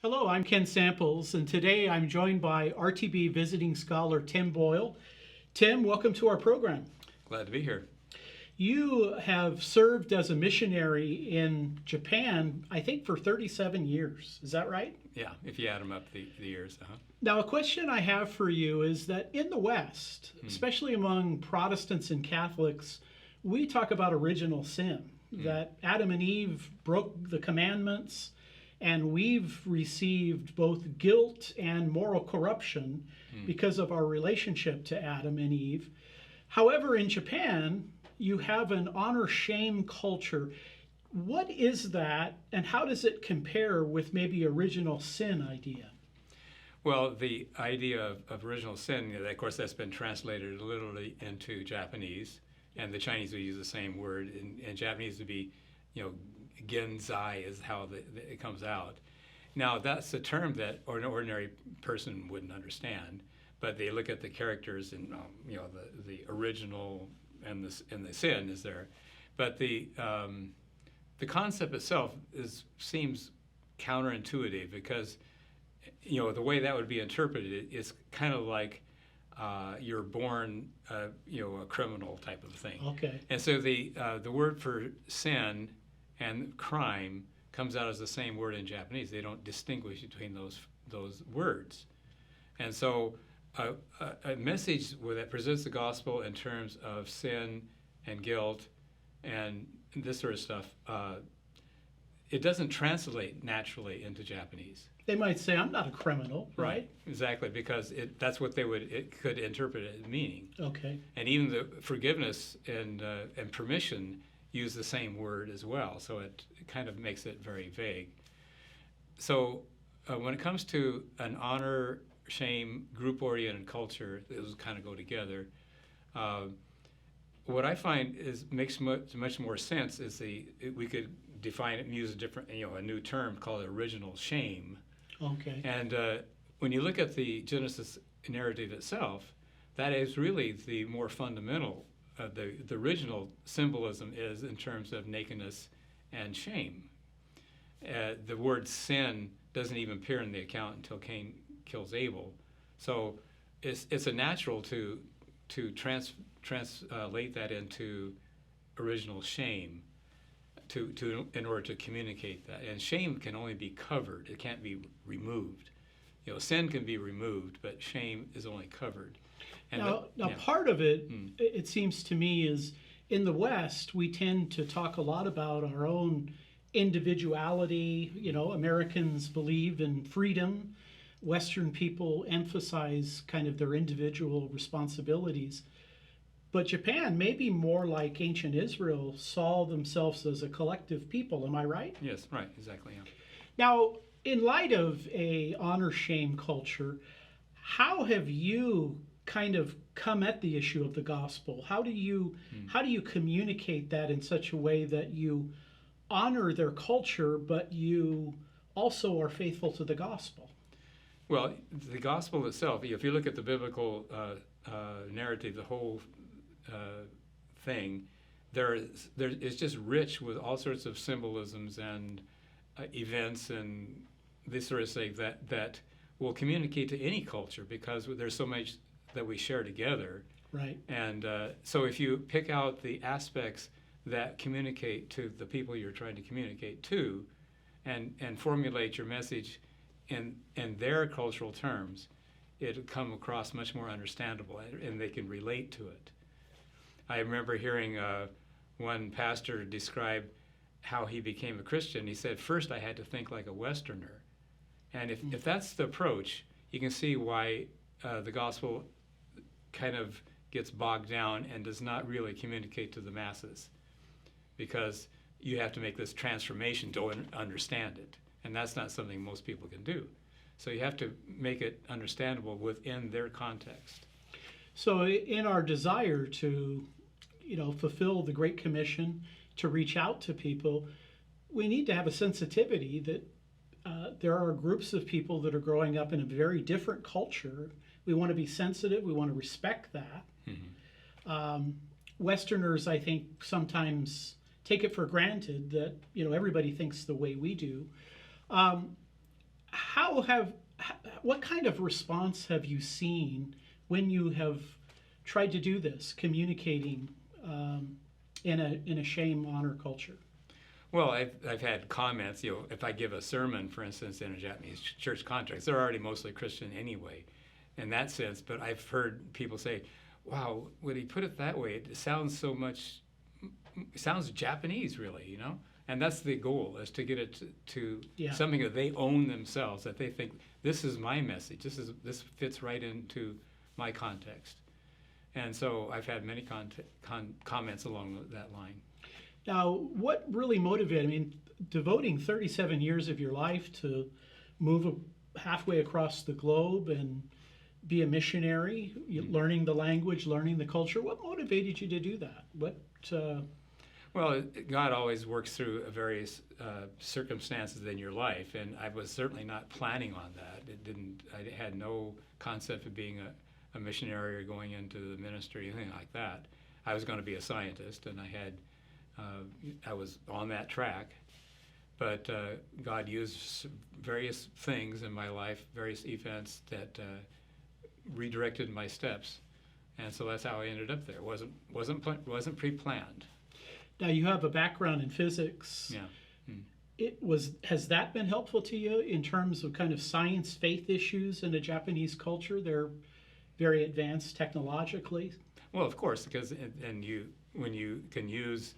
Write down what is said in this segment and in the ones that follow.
Hello, I'm Ken Samples, and today I'm joined by RTB visiting scholar Tim Boyle. Tim, welcome to our program. Glad to be here. You have served as a missionary in Japan, I think, for 37 years. Is that right? Yeah, if you add them up, the years. Now, a question I have for you is that in the West, especially among Protestants and Catholics, we talk about original sin, that Adam and Eve broke the commandments, and we've received both guilt and moral corruption because of our relationship to Adam and Eve. However, in Japan, you have an honor-shame culture. What is that, and how does it compare with maybe original sin idea? Well, the idea of original sin, of course, that's been translated literally into Japanese, and the Chinese will use the same word. In Japanese, it would be, genzai is how it comes out. Now, that's a term that an ordinary person wouldn't understand, but they look at the characters and the original and the sin is there, but the concept itself seems counterintuitive because the way that would be interpreted is kind of like you're born a criminal type of thing. Okay. And so the word for sin and crime comes out as the same word in Japanese. They don't distinguish between those words. And so a message that presents the gospel in terms of sin and guilt and this sort of stuff, it doesn't translate naturally into Japanese. They might say, I'm not a criminal, right? Exactly, because that's what it could interpret it as meaning. Okay. And even the forgiveness and permission use the same word as well, so it kind of makes it very vague. So when it comes to an honor, shame, group-oriented culture, those kind of go together. What I find makes much more sense is we could define it and use a new term called original shame. Okay. And when you look at the Genesis narrative itself, that is really the more fundamental. The original symbolism is in terms of nakedness and shame. The word sin doesn't even appear in the account until Cain kills Abel. So it's a natural to translate that into original shame in order to communicate that. And shame can only be covered. It can't be removed. Sin can be removed, but shame is only covered. And now part of it, it seems to me, is in the West, we tend to talk a lot about our own individuality. Americans believe in freedom. Western people emphasize kind of their individual responsibilities. But Japan, maybe more like ancient Israel, saw themselves as a collective people. Am I right? Yes, right, exactly. Yeah. Now, in light of a honor-shame culture, how have you kind of come at the issue of the gospel? How do you communicate that in such a way that you honor their culture, but you also are faithful to the gospel? Well, the gospel itself, if you look at the biblical narrative, the whole thing, it's just rich with all sorts of symbolisms and events and this sort of thing that will communicate to any culture because there's so much that we share together. Right. And so if you pick out the aspects that communicate to the people you're trying to communicate to and formulate your message in their cultural terms, it'll come across much more understandable and they can relate to it. I remember hearing one pastor describe how he became a Christian. He said, first I had to think like a Westerner. And if that's the approach, you can see why the gospel kind of gets bogged down and does not really communicate to the masses, because you have to make this transformation to understand it, and that's not something most people can do. So you have to make it understandable within their context. So in our desire to fulfill the Great Commission, to reach out to people, we need to have a sensitivity that there are groups of people that are growing up in a very different culture. We want to be sensitive. We want to respect that. Mm-hmm. Westerners, I think, sometimes take it for granted that everybody thinks the way we do. How what kind of response have you seen when you have tried to do this, communicating in a shame honor culture? Well, I've had comments. If I give a sermon, for instance, in a Japanese church context, they're already mostly Christian anyway, in that sense. But I've heard people say, "Wow, when he put it that way, it sounds sounds Japanese, really." And that's the goal, is to get it to something that they own themselves, that they think, this is my message. This fits right into my context. And so I've had many comments along that line. Now, what really motivated, devoting 37 years of your life to move halfway across the globe and be a missionary, learning the language, learning the culture, what motivated you to do that? Well, God always works through various circumstances in your life, and I was certainly not planning on that. I had no concept of being a missionary or going into the ministry, anything like that. I was going to be a scientist, and I was on that track. But God used various things in my life, various events that redirected my steps, and so that's how I ended up there. It wasn't pre-planned. Now, you have a background in physics. Yeah. Has that been helpful to you in terms of kind of science faith issues in a Japanese culture? They're very advanced technologically. Well, of course, because when you can use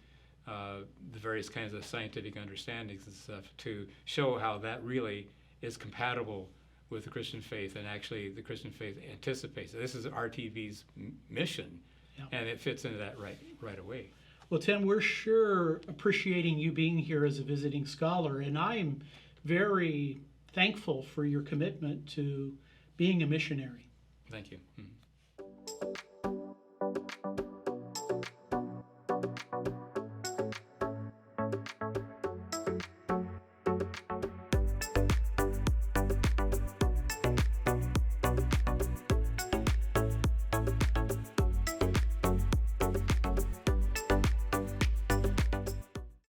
the various kinds of scientific understandings and stuff to show how that really is compatible with the Christian faith, and actually the Christian faith anticipates it. This is RTV's mission, and it fits into that right away. Well, Tim, we're sure appreciating you being here as a visiting scholar, and I'm very thankful for your commitment to being a missionary. Thank you.